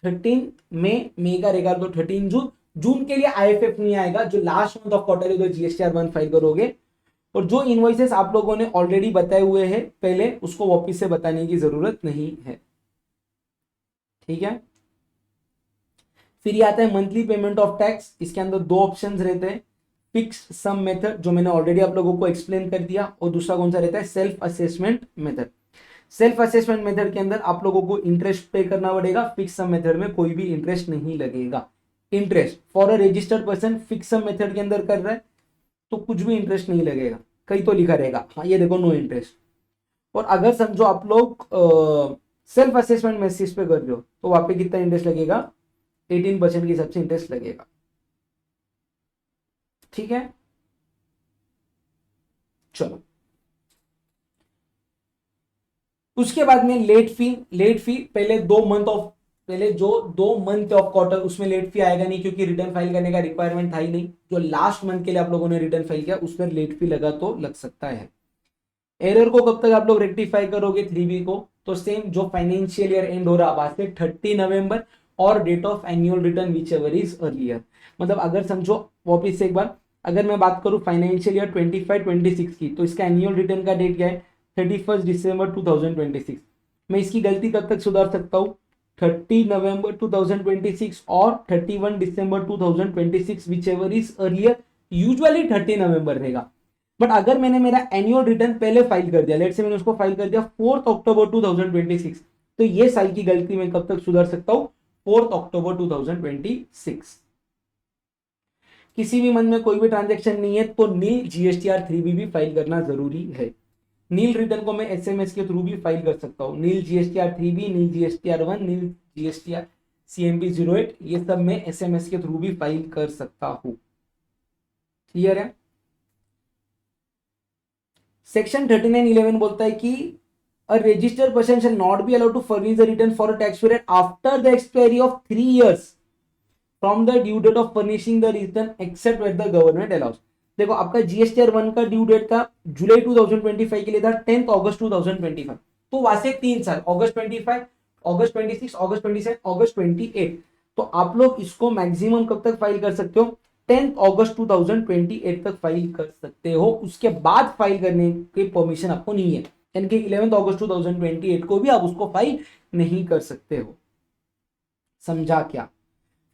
13 मई का रहेगा तो 13 जून। जून के लिए IFF नहीं आएगा, जो लास्ट मंथ ऑफ क्वार्टर है तो GSTR 1 फाइल करोगे। और जो इनवॉइसेस आप लोगों ने ऑलरेडी बताए हुए हैं पहले, उसको वापिस से बताने की जरूरत नहीं है। ठीक है? फिर ये आता है मंथली पेमेंट ऑफ टैक्स। इसके अंदर दो ऑप्शन रहते हैं, फिक्स्ड सम मेथड जो मैंने ऑलरेडी आप लोगों को एक्सप्लेन कर दिया, और दूसरा कौन सा रहता है? Self assessment method. Self assessment method के अंदर आप लोगों को इंटरेस्ट पे करना पड़ेगा, फिक्स सम मेथड में कोई भी इंटरेस्ट नहीं लगेगा। Interest for a registered person fix sum method के अंदर कर रहा है तो कुछ भी इंटरेस्ट नहीं लगेगा, कहीं तो लिखा रहेगा, हाँ ये देखो नो इंटरेस्ट। और अगर समझो आप लोग सेल्फ असेसमेंट मेथड पे कर रहे हो तो वहां पे कितना इंटरेस्ट लगेगा? 18% के हिसाब से इंटरेस्ट लगेगा। ठीक है? चलो, उसके बाद में लेट फी पहले जो 2 मंथ ऑफ क्वार्टर उसमें लेट फी आएगा नहीं, क्योंकि रिटर्न फाइल करने का रिक्वायरमेंट था ही नहीं। जो लास्ट मंथ के लिए आप लोगों ने रिटर्न फाइल किया उस पर लेट फी लगा तो लग सकता है। एरर को कब तक आप लोग रेक्टिफाई करोगे 3B को? तो सेम जो फाइनेंशियल ईयर एंड हो रहा वहां से 30 नवंबर और date of annual return whichever is earlier. मतलब अगर समझो वापिस से एक बार, अगर मैं बात करूं फाइनेंशियल ईयर 25-26 की, तो इसका एनुअल रिटर्न का डेट क्या है? 31 दिसंबर 2026। मैं इसकी गलती कब तक सुधार सकता हूँ? 30 नवंबर 2026 और 31 दिसंबर 2026 which ever is earlier. Usually 30 नवंबर रहेगा। बट अगर मैंने मेरा एनुअल रिटर्न पहले फाइल कर दिया, लेट से मैंने उसको फाइल कर दिया 4 अक्टूबर 2026, तो ये साल की गलती मैं कब तक सुधार सकता हूं? 4 अक्टूबर 2026। किसी भी मंथ में कोई भी ट्रांजेक्शन नहीं है तो नील GSTR 3B भी फाइल करना जरूरी है। नील रिटर्न को मैं SMS के थ्रू भी फाइल कर सकता हूँ। नील GSTR 3B, नील GSTR 1, नील GSTR CMP 08, ये सब मैं SMS के थ्रू भी फाइल कर सकता हूँ। क्लियर है? सेक्शन 39(11) बोलता है कि a registered person shall not be allowed to furnish the return for a tax period after the expiry of 3 years from the due date of furnishing the return except where the government allows। देखो आपका GSTR 1 का due date था जुलाई 2025 के लिए था 10 अगस्त 2025। तो वहां से 3 साल, अगस्त 25, अगस्त 26, अगस्त 27, अगस्त 28। तो आप लोग इसको मैक्सिमम कब तक फाइल कर सकते हो? 10 अगस्त 2028 तक फाइल कर सकते हो। उसके बाद फाइल करने की परमिशन आपको नहीं है, यानी कि 11 अगस्त 2028 को भी आप उसको फाइल नहीं कर सकते हो। समझा क्या?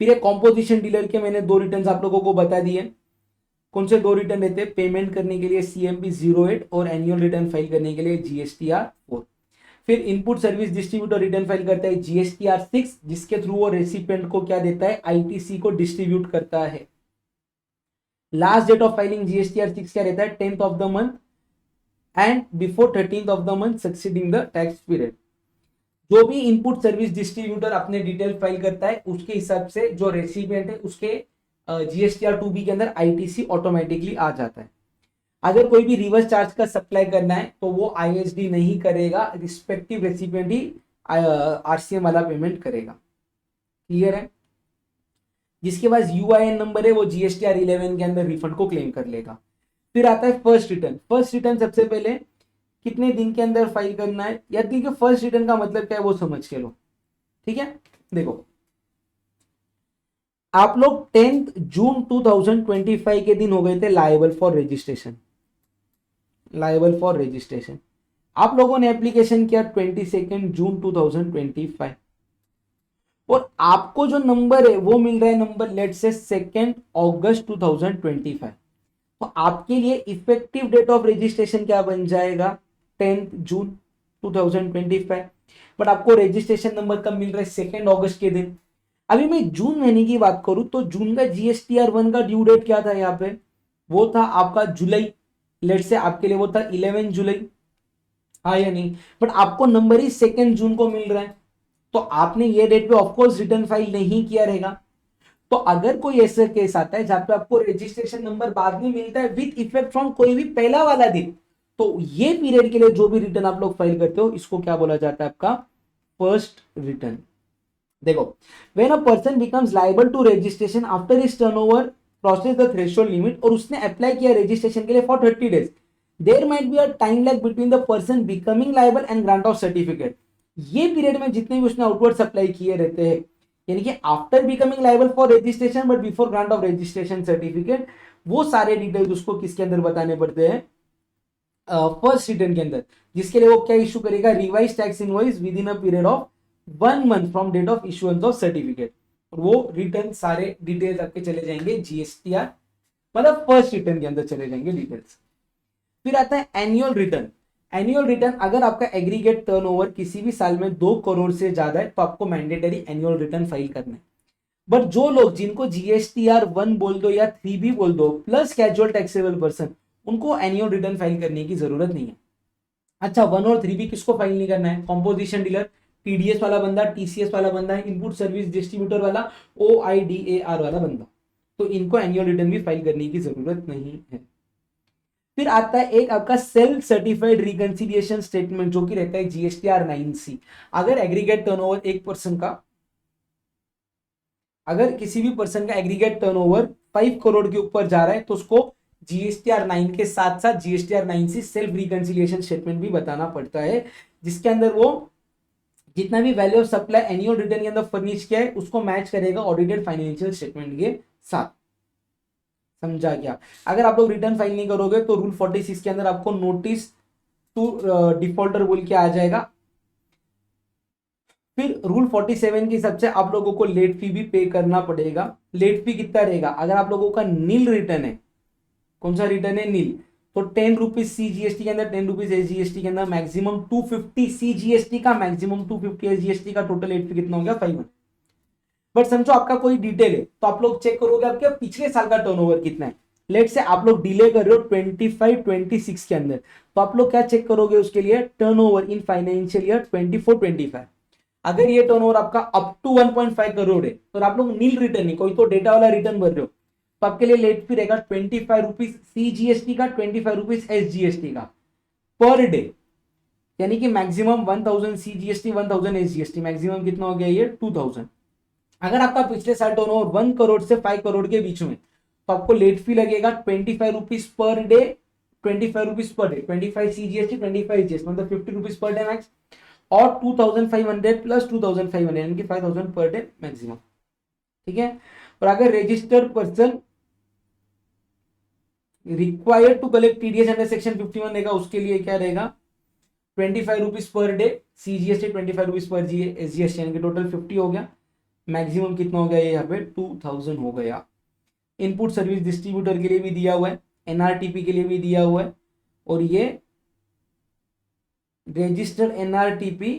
फिर एक कॉम्पोजिशन डीलर के मैंने 2 रिटर्न आप लोगों को बता दिए। कौन से 2 रिटर्न रहते हैं? पेमेंट करने के लिए CMP 08 और एनुअल रिटर्न फाइल करने के लिए GSTR 4। फिर input service distributor return file करता है GSTR 6, जिसके थ्रू वो रेसिपिएंट को क्या देता है, ITC को डिस्ट्रीब्यूट करता है। Last date of filing GSTR 6 क्या रहता है, 10th of the month and before 13th of the month succeeding the tax period. जो भी इनपुट सर्विस डिस्ट्रीब्यूटर अपने डिटेल फाइल करता है उसके हिसाब से जो रेसिपिएंट है उसके GSTR 2B के अंदर ITC ऑटोमेटिकली आ जाता है। अगर कोई भी रिवर्स चार्ज का सप्लाई करना है तो वो ISD नहीं करेगा, रिस्पेक्टिव रेसिपिएंट ही RCM वाला पेमेंट करेगा। क्लियर है? जिसके पास UIN नंबर है वो GSTR 11 के अंदर रिफंड को क्लेम कर लेगा। फिर आता है फर्स्ट रिटर्न। फर्स्ट रिटर्न सबसे पहले कितने दिन के अंदर फाइल करना है, या क्योंकि फर्स्ट रिटर्न का मतलब क्या है वो समझ के लो। ठीक है, देखो आप लोग 10th जून 2025 के दिन हो गए थे liable for registration. Liable for registration आप लोगों ने एप्लीकेशन किया 22 जून 2025, और आपको जो नंबर है वो मिल रहा है नंबर लेट से 2 अगस्त 2025। तो आपके लिए इफेक्टिव डेट ऑफ रजिस्ट्रेशन क्या बन जाएगा, 10th जून 2025। बट आपको रजिस्ट्रेशन नंबर कब मिल रहा है, 2 अगस्त के दिन। अभी मैं जून महीने की बात करूं तो जून का GSTR 1 का ड्यू डेट क्या था, यहाँ पे वो था आपका जुलाई। लेट से आपके लिए वो था 11 जुलाई, हाँ या नहीं। बट आपको नंबर ही 2 जून को मिल रहा है, तो आपने ये डेट पे ऑफकोर्स रिटर्न फाइल नहीं किया रहेगा। तो अगर कोई ऐसा केस आता है जहां पे आपको रजिस्ट्रेशन नंबर बाद में मिलता है विद इफेक्ट फ्रॉम कोई भी पहला वाला दिन, तो ये पीरियड के लिए जो भी रिटर्न आप लोग फाइल करते हो इसको क्या बोला जाता है, आपका फर्स्ट रिटर्न। देखो, when a person becomes liable to registration after his turnover crosses the threshold limit, और उसने अप्लाई किया रजिस्ट्रेशन के लिए for 30 days, there might be a time lag between the person becoming liable and grant of certificate. ये period में जितने भी उसने आउटवर्ड सप्लाई किए रहते हैं, यानी कि after becoming liable for registration but before grant of registration certificate, वो सारे डिटेल्स उसको किसके अंदर बताने पड़ते हैं, फर्स्ट रिटर्न के अंदर, जिसके लिए वो क्या इशू करेगा, revise tax invoice within a period of 1 month from date of issuance of certificate. और वो रिटर्न सारे डिटेल्स आपके चले जाएंगे GSTR, मतलब फर्स्ट रिटर्न के अंदर चले जाएंगे डिटेल्स। फिर आता है एनुअल रिटर्न। एनुअल रिटर्न, अगर आपका एग्रीगेट टर्नओवर किसी भी साल में 2 करोड़ से ज्यादा है तो आपको मैंडेटरी एनुअल रिटर्न फाइल करना है। बट जो लोग जिनको GSTR 1 बोल दो या 3B बोल दो प्लस कैजुअल टैक्सेबल पर्सन, उनको एनुअल रिटर्न फाइल करने की जरूरत नहीं है। अच्छा, 1 और 3B किसको फाइल नहीं करना है, कॉम्पोजिशन डीलर, TDS वाला बंदा, TCS वाला बंदा, इनपुट सर्विस डिस्ट्रीब्यूटर वाला, OIDAR वाला बंदा, तो इनको एनुअल रिटर्न भी फाइल करने की जरूरत नहीं है। फिर आता है एक आपका सेल्फ सर्टिफाइड रिकंसिलिएशन स्टेटमेंट, जो कि रहता है GSTR 9C। अगर एग्रीगेट टर्नओवर एक पर्सन का, अगर किसी भी पर्सन का एग्रीगेट टर्नओवर 5 करोड़ के ऊपर जा रहा है तो उसको GSTR 9 के साथ साथ GSTR 9C self reconciliation statement भी बताना पड़ता है, जिसके अंदर वो जितना भी value of supply annual return के अंदर फर्निश किया है उसको मैच करेगा ऑडिटेड फाइनेंशियल स्टेटमेंट के साथ। समझा क्या? अगर आप लोग रिटर्न फाइल नहीं करोगे तो रूल 46 के अंदर आपको नोटिस टू डिफॉल्टर बोल के आ जाएगा। फिर रूल 47 के हिसाब से आप लोगों को लेट फी भी पे करना पड़ेगा। लेट फी कितना रहेगा, अगर आप लोगों का नील रिटर्न है, कौन सा रिटर्न है, नील, तो 10 रुपीज CGST के अंदर, 10 रुपीज SGST के अंदर, मैक्सिमम 250 CGST का, मैक्सिमम 250 SGST का, टोटल लेट फी कितना हो गया, 500। बट समझो आपका कोई डिटेल है तो आप लोग चेक करोगे आपके पिछले साल का टर्नओवर कितना है। लेट से आप लोग डिले कर रहे हो 25-26 के अंदर, तो आप लोग क्या चेक करोगे उसके लिए, टर्नओवर इन फाइनेंशियल ईयर 24-25। अगर ये टर्नओवर आपका अप टू 1.5 करोड़ है तो आप लोग नील रिटर्न नहीं, कोई तो डेटा वाला रिटर्न भर रहे हो, तो आपके लिए लेट फी रहेगा 25 रुपीज CGST का, 25 रुपीज SGST का पर डे, यानी कि मैक्सिमम 1000 CGST, 1000 SGST, मैक्सिमम कितना हो गया ये 2000। अगर आपका पिछले साल टर्नओवर 1 करोड़ से 5 करोड़ के बीच में, तो आपको लेट फी लगेगा 25 rupees per day, 25 rupees per day, 25 CGST, 25 GST, मतलब 50 रुपीज पर डे मैक्स, और 2500 प्लस 2500 यानी कि 5000 पर डे मैक्सिमम। ठीक है, और अगर registered person required to collect TDS under section 51 रहेगा, उसके लिए क्या रहेगा, 25 rupees per day CGST, 25 rupees per SGST, यानी कि टोटल 50 हो गया। मैक्सिमम कितना हो गया ये यहाँ पे 2000 हो गया। इनपुट सर्विस डिस्ट्रीब्यूटर के लिए भी दिया हुआ है, NRTP के लिए भी दिया हुआ है, और ये registered NRTP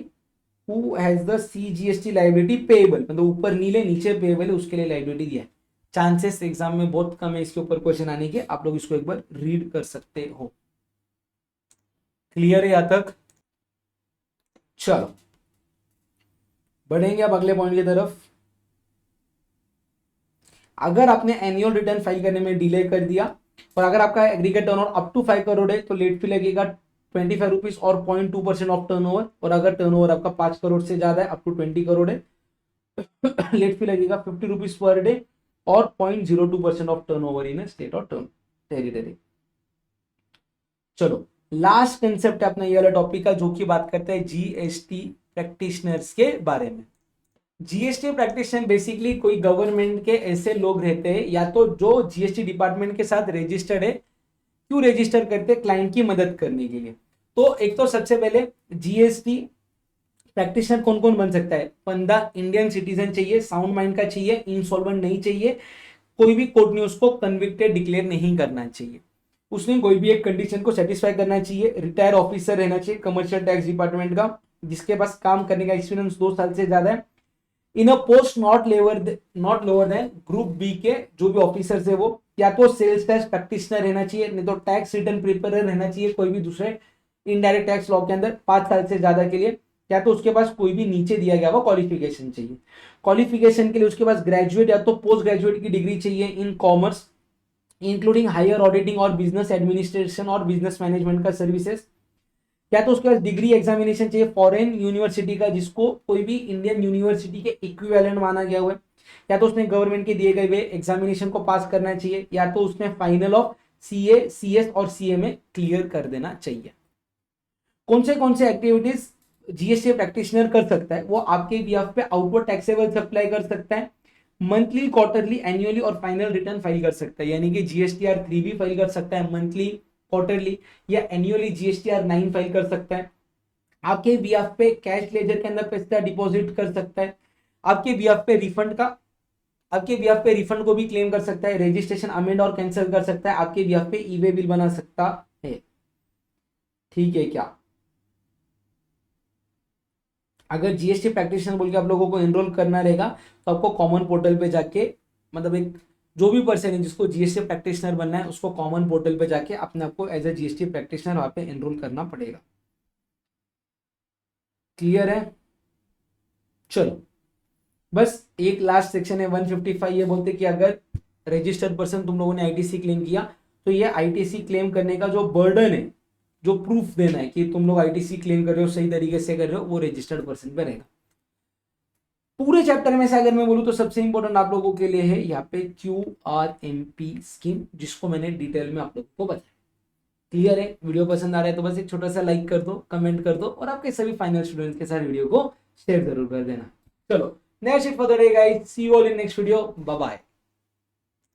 who has the CGST liability payable, मतलब ऊपर नीले नीचे पेएबल है, उसके लिए लाइबिलिटी दिया है। चांसेस एग्जाम में बहुत कम है इसके ऊपर क्वेश्चन आने के, आप लोग इसको एक बार रीड कर सकते हो। क्लियर है यहाँ तक? चलो बढ़ेंगे अब अगले पॉइंट की तरफ। अगर आपने एनुअल रिटर्न फाइल करने में डिले कर दिया और अगर आपका aggregate turnover up to 5 crore है तो लेट फी लगेगा 25 रुपीज और 0.2% ऑफ टर्नओवर, और अगर टर्नओवर आपका 5 करोड़ से ज्यादा है, अप टू 20 करोड़ है, लेट फी लगेगा 50 रुपीज पर डे और 0.02% ऑफ टर्नओवर इन स्टेट और टेरिटरी। चलो लास्ट कंसेप्ट है अपना ये वाला टॉपिक का, जो कि बात करते हैं जीएसटी प्रैक्टिशनर्स के बारे में। जीएसटी प्रैक्टिशनर बेसिकली कोई गवर्नमेंट के ऐसे लोग रहते हैं या तो जो जीएसटी डिपार्टमेंट के साथ रजिस्टर्ड है। क्यों रजिस्टर करते हैं? क्लाइंट की मदद करने के लिए। तो एक तो सबसे पहले जीएसटी प्रैक्टिशनर कौन कौन बन सकता है? बंदा इंडियन सिटीजन चाहिए, साउंड माइंड का चाहिए, इंसॉल्वेंट नहीं चाहिए, कोई भी कोर्ट ने उसको कन्विक्टेड डिक्लेयर नहीं करना चाहिए, उसने कोई भी एक कंडीशन को सेटिस्फाई करना चाहिए, रिटायर ऑफिसर रहना चाहिए कमर्शियल टैक्स डिपार्टमेंट का, जिसके पास काम करने का एक्सपीरियंस 2 साल से ज्यादा है, in a post not lower than group B के जो भी ऑफिसर्स है वो, या तो सेल्स टैक्स प्रैक्टिशनर रहना चाहिए, नहीं तो टैक्स रिटर्न प्रिपेयर रहना चाहिए कोई भी दूसरे इनडायरेक्ट टैक्स लॉ के अंदर 5 साल से ज्यादा के लिए, या तो उसके पास कोई भी नीचे दिया गया वो क्वालिफिकेशन चाहिए। क्वालिफिकेशन के लिए उसके पास ग्रेजुएट या तो पोस्ट ग्रेजुएट की डिग्री चाहिए in commerce including higher auditing और बिजनेस एडमिनिस्ट्रेशन और बिजनेस मैनेजमेंट का सर्विसेज, या तो उसके पास डिग्री एग्जामिनेशन चाहिए फॉरेन यूनिवर्सिटी का जिसको कोई भी इंडियन यूनिवर्सिटी के इक्विवेलेंट माना गया हुआ है, या तो उसने गवर्नमेंट के दिए गए एग्जामिनेशन को पास करना चाहिए, या तो उसने फाइनल ऑफ सीए सीएस और सीए में क्लियर कर देना चाहिए। कौन से एक्टिविटीज जीएसटी प्रैक्टिशनर कर सकता है? वो आपके बिहाफ पे आउटवर्ड टैक्सेबल सप्लाई कर सकता है, मंथली, क्वार्टरली, एनुअली और फाइनल रिटर्न फाइल कर सकता है, यानी कि जीएसटीआर 3 भी फाइल कर सकता है मंथली, क्वार्टरली या एनुअली जीएसटीआर 9 फाइल कर सकता है, आपके बिहाफ पे कैश लेजर के अंदर पैसा डिपॉजिट कर सकता है, आपके बिहाफ पे रिफंड को भी क्लेम कर सकता है, रजिस्ट्रेशन अमेंड और कैंसिल कर सकता है, आपके बिहाफ पे ई वे बिल बना सकता है। ठीक है क्या? अगर जीएसटी प्रैक्टिशनर बोल के आप लोगों को एनरोल करना रहेगा तो आपको कॉमन पोर्टल पे जाके, मतलब एक जो भी पर्सन है जिसको जीएसटी प्रैक्टिशनर बनना है उसको कॉमन पोर्टल पे जाके अपने आपको एज ए जीएसटी प्रैक्टिशनर वहां पे एनरोल करना पड़ेगा। क्लियर है? चलो बस एक लास्ट सेक्शन है 155, ये बोलते कि अगर रजिस्टर्ड पर्सन तुम लोगों ने आईटीसी क्लेम किया तो ये आईटीसी क्लेम करने का जो बर्डन है, जो प्रूफ देना है कि तुम लोग आईटीसी क्लेम कर रहे हो, सही तरीके से कर रहे हो, वो रजिस्टर्ड पर्सन पे रहेगा। पूरे चैप्टर में से अगर मैं बोलूं तो सबसे इंपॉर्टेंट आप लोगों के लिए है यहाँ पे QRMP स्कीम, जिसको मैंने डिटेल में आप लोगों को बताया। क्लियर है? वीडियो पसंद आ रहा है तो बस एक छोटा सा लाइक कर दो, कमेंट कर दो और आपके सभी फाइनल स्टूडेंट्स के साथ वीडियो को शेयर जरूर कर देना। चलो next for the day guys, see you all in next video, bye bye.